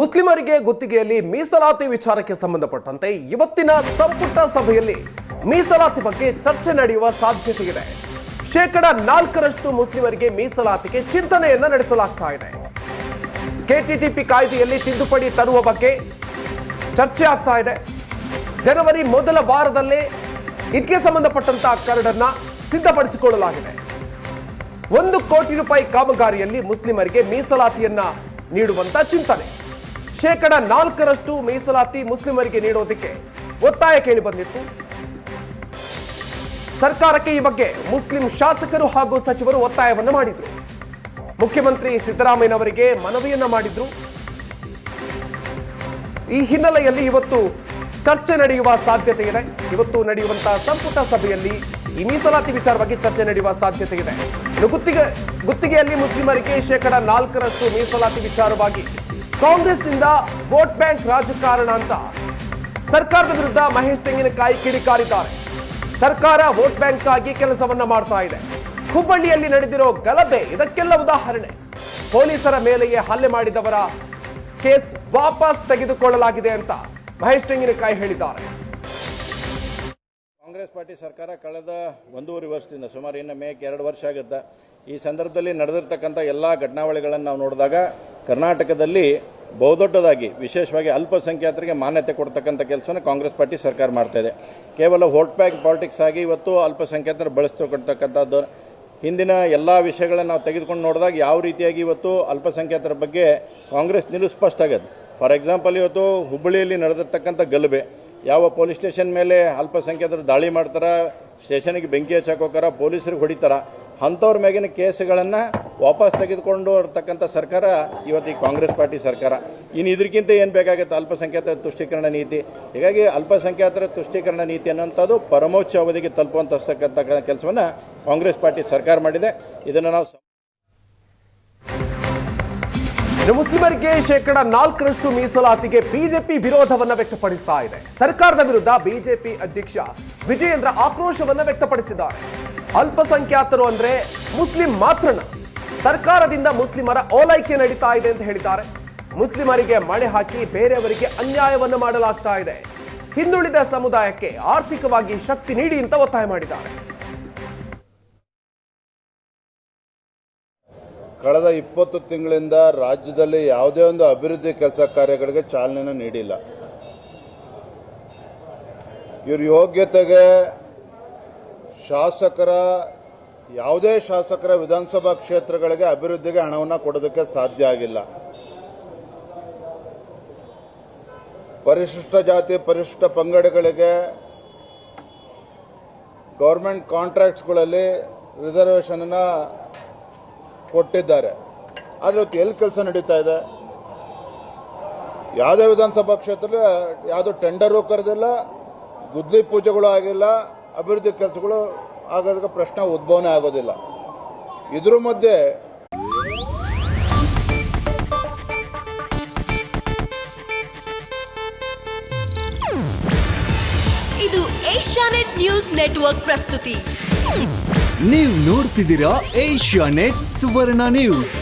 ಮುಸ್ಲಿಮರಿಗೆ ಗುತ್ತಿಗೆಯಲ್ಲಿ ಮೀಸಲಾತಿ ವಿಚಾರಕ್ಕೆ ಸಂಬಂಧಪಟ್ಟಂತೆ ಇವತ್ತಿನ ಸಂಪುಟ ಸಭೆಯಲ್ಲಿ ಮೀಸಲಾತಿ ಬಗ್ಗೆ ಚರ್ಚೆ ನಡೆಯುವ ಸಾಧ್ಯತೆ ಇದೆ. 4% ಮುಸ್ಲಿಮರಿಗೆ ಮೀಸಲಾತಿಗೆ ಚಿಂತನೆಯನ್ನ ನಡೆಸಲಾಗ್ತಾ ಇದೆ. ಕೆಟಿಟಿಪಿ ಕಾಯ್ದೆಯಲ್ಲಿ ತಿದ್ದುಪಡಿ ತರುವ ಬಗ್ಗೆ ಚರ್ಚೆ ಆಗ್ತಾ ಇದೆ. ಜನವರಿ ಮೊದಲ ವಾರದಲ್ಲೇ ಇದಕ್ಕೆ ಸಂಬಂಧಪಟ್ಟಂತಹ ಕರಡನ್ನ ಸಿದ್ಧಪಡಿಸಿಕೊಳ್ಳಲಾಗಿದೆ. 1 ಕೋಟಿ ರೂಪಾಯಿ ಕಾಮಗಾರಿಯಲ್ಲಿ ಮುಸ್ಲಿಮರಿಗೆ ಮೀಸಲಾತಿಯನ್ನ ನೀಡುವಂತ ಚಿಂತನೆ. 4% ಮೀಸಲಾತಿ ಮುಸ್ಲಿಮರಿಗೆ ನೀಡೋದಕ್ಕೆ ಒತ್ತಾಯ ಕೇಳಿ ಬಂದಿತ್ತು. ಸರ್ಕಾರಕ್ಕೆ ಈ ಬಗ್ಗೆ ಮುಸ್ಲಿಂ ಶಾಸಕರು ಹಾಗೂ ಸಚಿವರು ಒತ್ತಾಯವನ್ನ ಮಾಡಿದ್ರು. ಮುಖ್ಯಮಂತ್ರಿ ಸಿದ್ದರಾಮಯ್ಯನವರಿಗೆ ಮನವಿಯನ್ನ ಮಾಡಿದ್ರು. ಈ ಹಿನ್ನೆಲೆಯಲ್ಲಿ ಇವತ್ತು ಚರ್ಚೆ ನಡೆಯುವ ಸಾಧ್ಯತೆ ಇದೆ. ಇವತ್ತು ನಡೆಯುವಂತಹ ಸಂಪುಟ ಸಭೆಯಲ್ಲಿ ಈ ಮೀಸಲಾತಿ ವಿಚಾರ ಬಗ್ಗೆ ಚರ್ಚೆ ನಡೆಯುವ ಸಾಧ್ಯತೆ ಇದೆ. ಗುತ್ತಿಗೆಯಲ್ಲಿ ಮುಸ್ಲಿಮರಿಗೆ 4% ಮೀಸಲಾತಿ ವಿಚಾರವಾಗಿ ಕಾಂಗ್ರೆಸ್ನಿಂದ ವೋಟ್ ಬ್ಯಾಂಕ್ ರಾಜಕಾರಣ ಅಂತ ಸರ್ಕಾರದ ವಿರುದ್ಧ ಮಹೇಶ್ ತೆಂಗಿನಕಾಯಿ ಕಿಡಿಕಾರಿದ್ದಾರೆ. ಸರ್ಕಾರ ವೋಟ್ ಬ್ಯಾಂಕ್ ಆಗಿ ಕೆಲಸವನ್ನ ಮಾಡ್ತಾ ಇದೆ. ಹುಬ್ಬಳ್ಳಿಯಲ್ಲಿ ನಡೆದಿರೋ ಗಲಭೆ ಇದಕ್ಕೆಲ್ಲ ಉದಾಹರಣೆ. ಪೊಲೀಸರ ಮೇಲೆಯೇ ಹಲ್ಲೆ ಮಾಡಿದವರ ಕೇಸ್ ವಾಪಸ್ ತೆಗೆದುಕೊಳ್ಳಲಾಗಿದೆ ಅಂತ ಮಹೇಶ್ ತೆಂಗಿನಕಾಯಿ ಹೇಳಿದ್ದಾರೆ. ಕಾಂಗ್ರೆಸ್ ಪಾರ್ಟಿ ಸರ್ಕಾರ ಕಳೆದ 1.5 ವರ್ಷದಿಂದ ಸುಮಾರು ಇನ್ನು ಮೇಕ್ 2 ವರ್ಷ ಆಗುತ್ತೆ. ಈ ಸಂದರ್ಭದಲ್ಲಿ ನಡೆದಿರ್ತಕ್ಕಂಥ ಎಲ್ಲ ಘಟನಾವಳಿಗಳನ್ನು ನಾವು ನೋಡಿದಾಗ ಕರ್ನಾಟಕದಲ್ಲಿ ಬಹುದೊಡ್ಡದಾಗಿ ವಿಶೇಷವಾಗಿ ಅಲ್ಪಸಂಖ್ಯಾತರಿಗೆ ಮಾನ್ಯತೆ ಕೊಡ್ತಕ್ಕಂಥ ಕೆಲಸವನ್ನು ಕಾಂಗ್ರೆಸ್ ಪಾರ್ಟಿ ಸರ್ಕಾರ ಮಾಡ್ತಾ ಇದೆ. ಕೇವಲ ವೋಟ್ ಬ್ಯಾಂಕ್ ಪಾಲಿಟಿಕ್ಸ್ ಆಗಿ ಇವತ್ತು ಅಲ್ಪಸಂಖ್ಯಾತರು ಬಳಸಿಕೊಡ್ತಕ್ಕಂಥದ್ದು ಹಿಂದಿನ ಎಲ್ಲ ವಿಷಯಗಳನ್ನು ನಾವು ತೆಗೆದುಕೊಂಡು ನೋಡಿದಾಗ ಯಾವ ರೀತಿಯಾಗಿ ಇವತ್ತು ಅಲ್ಪಸಂಖ್ಯಾತರ ಬಗ್ಗೆ ಕಾಂಗ್ರೆಸ್ ನಿಲುವು ಸ್ಪಷ್ಟ ಆಗಿದೆ. ಫಾರ್ ಎಕ್ಸಾಂಪಲ್, ಇವತ್ತು ಹುಬ್ಬಳ್ಳಿಯಲ್ಲಿ ನಡೆದಿರ್ತಕ್ಕಂಥ ಗಲಭೆ, ಯಾವ ಪೊಲೀಸ್ ಸ್ಟೇಷನ್ ಮೇಲೆ ಅಲ್ಪಸಂಖ್ಯಾತರು ದಾಳಿ ಮಾಡ್ತಾರೆ, ಸ್ಟೇಷನ್ಗೆ ಬೆಂಕಿ ಹಚ್ಚಕ್ಕೆ ಹೋಗ್ತಾರ, ಪೊಲೀಸರಿಗೆ ಹೊಡಿತಾರ, ಅಂಥವ್ರ ಮೇಗಿನ ಕೇಸ್ಗಳನ್ನು ವಾಪಸ್ ತೆಗೆದುಕೊಂಡು ಇರ್ತಕ್ಕಂಥ ಸರ್ಕಾರ ಇವತ್ತು ಈ ಕಾಂಗ್ರೆಸ್ ಪಾರ್ಟಿ ಸರ್ಕಾರ. ಇನ್ನು ಇದಕ್ಕಿಂತ ಏನು ಬೇಕಾಗುತ್ತೆ? ಅಲ್ಪಸಂಖ್ಯಾತರ ತುಷ್ಟೀಕರಣ ನೀತಿ. ಹೀಗಾಗಿ ಅಲ್ಪಸಂಖ್ಯಾತರ ತುಷ್ಟೀಕರಣ ನೀತಿ ಅನ್ನೋಂಥದ್ದು ಪರಮೋಚ್ಚ ಅವಧಿಗೆ ತಲುಪುವಂತಕ್ಕಂಥ ಕೆಲಸವನ್ನು ಕಾಂಗ್ರೆಸ್ ಪಾರ್ಟಿ ಸರ್ಕಾರ ಮಾಡಿದೆ. ಇದನ್ನು ನಾವು ಮುಸ್ಲಿಮರಿಗೆ 4% ಮೀಸಲಾತಿಗೆ ಬಿಜೆಪಿ ವಿರೋಧವನ್ನ ವ್ಯಕ್ತಪಡಿಸ್ತಾ ಇದೆ. ಸರ್ಕಾರದ ವಿರುದ್ಧ ಬಿಜೆಪಿ ಅಧ್ಯಕ್ಷ ವಿಜಯೇಂದ್ರ ಆಕ್ರೋಶವನ್ನ ವ್ಯಕ್ತಪಡಿಸಿದ್ದಾರೆ. ಅಲ್ಪಸಂಖ್ಯಾತರು ಅಂದ್ರೆ ಮುಸ್ಲಿಂ ಮಾತ್ರನ, ಸರ್ಕಾರದಿಂದ ಮುಸ್ಲಿಮರ ಓಲೈಕೆ ನಡೀತಾ ಇದೆ ಅಂತ ಹೇಳಿದ್ದಾರೆ. ಮುಸ್ಲಿಮರಿಗೆ ಮಣೆ ಹಾಕಿ ಬೇರೆಯವರಿಗೆ ಅನ್ಯಾಯವನ್ನು ಮಾಡಲಾಗ್ತಾ ಇದೆ. ಹಿಂದುಳಿದ ಸಮುದಾಯಕ್ಕೆ ಆರ್ಥಿಕವಾಗಿ ಶಕ್ತಿ ನೀಡಿ ಅಂತ ಒತ್ತಾಯ ಮಾಡಿದ್ದಾರೆ. ಕಳೆದ 20 ತಿಂಗಳಿಂದ ರಾಜ್ಯದಲ್ಲಿ ಯಾವುದೇ ಒಂದು ಅಭಿವೃದ್ಧಿ ಕೆಲಸ ಕಾರ್ಯಗಳಿಗೆ ಚಾಲನೆ ನೀಡಿಲ್ಲ. ಇವ್ರ ಯೋಗ್ಯತೆಗೆ ಯಾವುದೇ ಶಾಸಕರ ವಿಧಾನಸಭಾ ಕ್ಷೇತ್ರಗಳಿಗೆ ಅಭಿವೃದ್ಧಿಗೆ ಹಣವನ್ನು ಕೊಡೋದಕ್ಕೆ ಸಾಧ್ಯ ಆಗಿಲ್ಲ. ಪರಿಶಿಷ್ಟ ಜಾತಿ ಪರಿಶಿಷ್ಟ ಪಂಗಡಗಳಿಗೆ ಗೌರ್ಮೆಂಟ್ ಕಾಂಟ್ರಾಕ್ಟ್ಸ್ಗಳಲ್ಲಿ ರಿಸರ್ವೇಷನ್ ಕೊಟ್ಟಿದ್ದಾರೆ. ಆದರೆ ಇವತ್ತು ಎಲ್ಲಿ ಕೆಲಸ ನಡೀತಾ ಇದೆ? ಯಾವುದೇ ವಿಧಾನಸಭಾ ಕ್ಷೇತ್ರದಲ್ಲಿ ಯಾವುದೋ ಟೆಂಡರು ಕರೆದಿಲ್ಲ, ಗುದ್ಲಿ ಪೂಜೆಗಳು ಆಗಿಲ್ಲ, ಅಭಿವೃದ್ಧಿ ಕೆಲಸಗಳು ಆಗೋದಕ್ಕೆ ಪ್ರಶ್ನೆ ಉದ್ಭವನೇ ಆಗೋದಿಲ್ಲ. ಇದ್ರ ಮಧ್ಯೆ ಇದು ಏಷ್ಯಾನೆಟ್ ನ್ಯೂಸ್ ನೆಟ್ವರ್ಕ್ ಪ್ರಸ್ತುತಿ. ನೀವು ನೋಡ್ತಿದ್ದೀರಾ ಏಷ್ಯಾನೆಟ್ ಸುವರ್ಣ ನ್ಯೂಸ್.